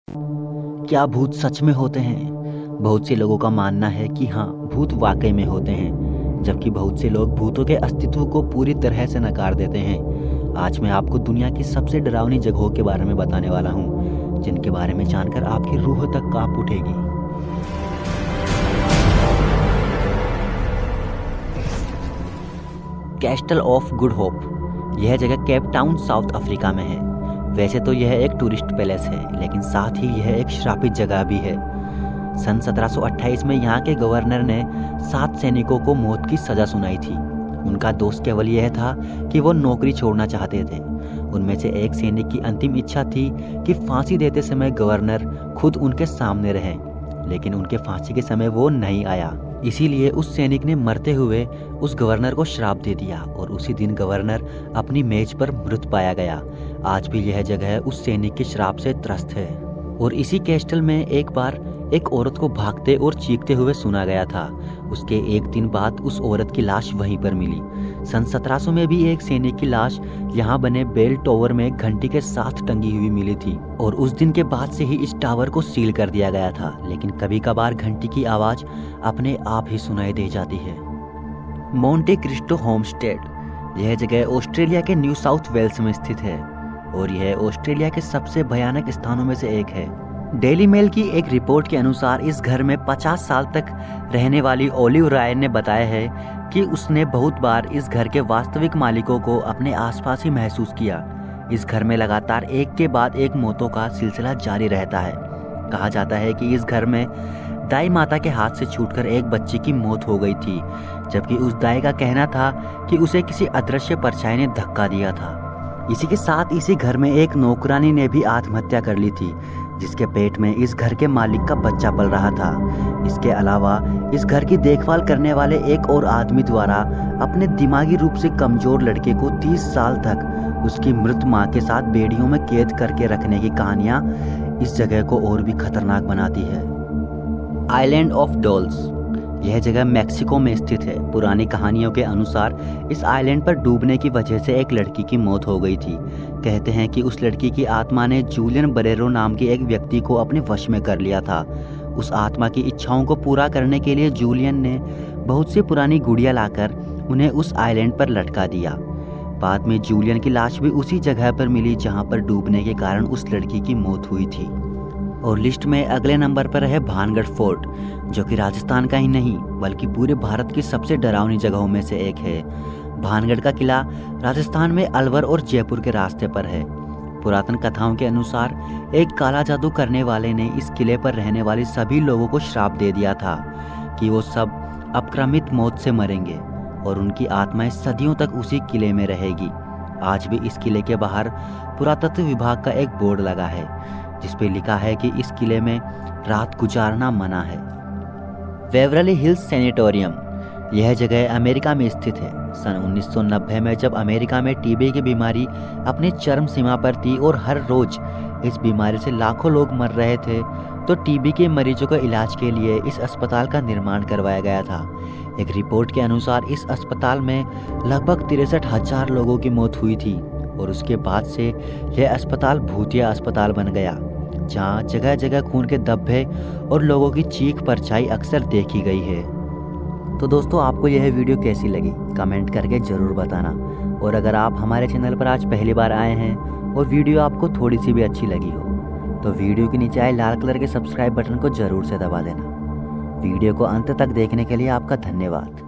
क्या भूत सच में होते हैं? बहुत से लोगों का मानना है कि हाँ, भूत वाकई में होते हैं, जबकि बहुत से लोग भूतों के अस्तित्व को पूरी तरह से नकार देते हैं। आज मैं आपको दुनिया की सबसे डरावनी जगहों के बारे में बताने वाला हूँ, जिनके बारे में जानकर आपकी रूह तक कांप उठेगी। Castle of good hope. यह जगह केप टाउन, साउथ अफ्रीका में है। वैसे तो यह एक टूरिस्ट पैलेस है, लेकिन साथ ही यह एक श्रापित जगह भी है। सन 1728 में यहाँ के गवर्नर ने 7 सैनिकों को मौत की सजा सुनाई थी। उनका दोष केवल यह था कि वो नौकरी छोड़ना चाहते थे। उनमें से एक सैनिक की अंतिम इच्छा थी कि फांसी देते समय गवर्नर खुद उनके सामने रहे, लेकिन उनके फांसी के समय वो नहीं आया। इसीलिए उस सैनिक ने मरते हुए उस गवर्नर को श्राप दे दिया और उसी दिन गवर्नर अपनी मेज पर मृत पाया गया। आज भी यह जगह उस सैनिक के श्राप से त्रस्त है। और इसी कैस्टल में एक बार एक औरत को भागते और चीखते हुए सुना गया था। उसके एक दिन बाद उस औरत की लाश वहीं पर मिली। सन 1700 में भी एक सैनिक की लाश यहाँ बने बेल टावर में घंटी के साथ टंगी हुई मिली थी, और उस दिन के बाद से ही इस टावर को सील कर दिया गया था। लेकिन कभी कभार घंटी की आवाज अपने आप ही सुनाई दे जाती है। Monte Cristo homestead. यह जगह ऑस्ट्रेलिया के न्यू साउथ वेल्स में स्थित है और यह ऑस्ट्रेलिया के सबसे भयानक स्थानों में से एक है। डेली मेल की एक रिपोर्ट के अनुसार इस घर में 50 साल तक रहने वाली ओलिव रायन ने बताया है कि उसने बहुत बार इस घर के वास्तविक मालिकों को अपने आसपास ही महसूस किया। इस घर में लगातार एक के बाद एक मौतों का सिलसिला जारी रहता है। कहा जाता है कि इस घर में दाई माता के हाथ से छूटकर एक बच्चे की मौत हो गई थी, जबकि उस दाई का कहना था कि उसे किसी अदृश्य परछाई ने धक्का दिया था। इसी के साथ इसी घर में एक नौकरानी ने भी आत्महत्या कर ली थी, जिसके पेट में इस घर के मालिक का बच्चा पल रहा था। इसके अलावा इस घर की देखभाल करने वाले एक और आदमी द्वारा अपने दिमागी रूप से कमजोर लड़के को 30 साल तक उसकी मृत मां के साथ बेड़ियों में कैद करके रखने की कहानियां इस जगह को और भी खतरनाक बनाती है। Island of dolls. यह जगह मैक्सिको में स्थित है। पुरानी कहानियों के अनुसार इस आइलैंड पर डूबने की वजह से एक लड़की की मौत हो गई थी। कहते हैं कि उस लड़की की आत्मा ने जूलियन बरेरो नाम के एक व्यक्ति को अपने वश में कर लिया था। उस आत्मा की इच्छाओं को पूरा करने के लिए जूलियन ने बहुत सी पुरानी गुड़िया लाकर उन्हें उस आइलैंड पर लटका दिया। बाद में जूलियन की लाश भी उसी जगह पर मिली जहाँ पर डूबने के कारण उस लड़की की मौत हुई थी। और लिस्ट में अगले नंबर पर है भानगढ़ फोर्ट, जो कि राजस्थान का ही नहीं बल्कि पूरे भारत की सबसे डरावनी जगहों में से एक है। भानगढ़ का किला राजस्थान में अलवर और जयपुर के रास्ते पर है। पुरातन कथाओं के अनुसार एक काला जादू करने वाले ने इस किले पर रहने वाले सभी लोगों को श्राप दे दिया था कि वो सब अक्रमित मौत से मरेंगे और उनकी आत्माएं सदियों तक उसी किले में रहेगी। आज भी इस किले के बाहर पुरातत्व विभाग का एक बोर्ड लगा है, जिसपे लिखा है कि इस किले में रात गुजारना मना है। Waverly hills sanatorium. यह जगह अमेरिका में स्थित है। सन 1990 में जब अमेरिका में टीबी की बीमारी अपनी चरम सीमा पर थी और हर रोज इस बीमारी से लाखों लोग मर रहे थे, तो टीबी के मरीजों के इलाज के लिए इस अस्पताल का निर्माण करवाया गया था। एक रिपोर्ट के अनुसार इस अस्पताल में लगभग 63,000 लोगों की मौत हुई थी और उसके बाद से यह अस्पताल भूतिया अस्पताल बन गया, जहाँ जगह जगह खून के धब्बे और लोगों की चीख परछाई अक्सर देखी गई है। तो दोस्तों, आपको यह वीडियो कैसी लगी कमेंट करके ज़रूर बताना। और अगर आप हमारे चैनल पर आज पहली बार आए हैं और वीडियो आपको थोड़ी सी भी अच्छी लगी हो, तो वीडियो के नीचे आए लाल कलर के सब्सक्राइब बटन को ज़रूर से दबा देना। वीडियो को अंत तक देखने के लिए आपका धन्यवाद।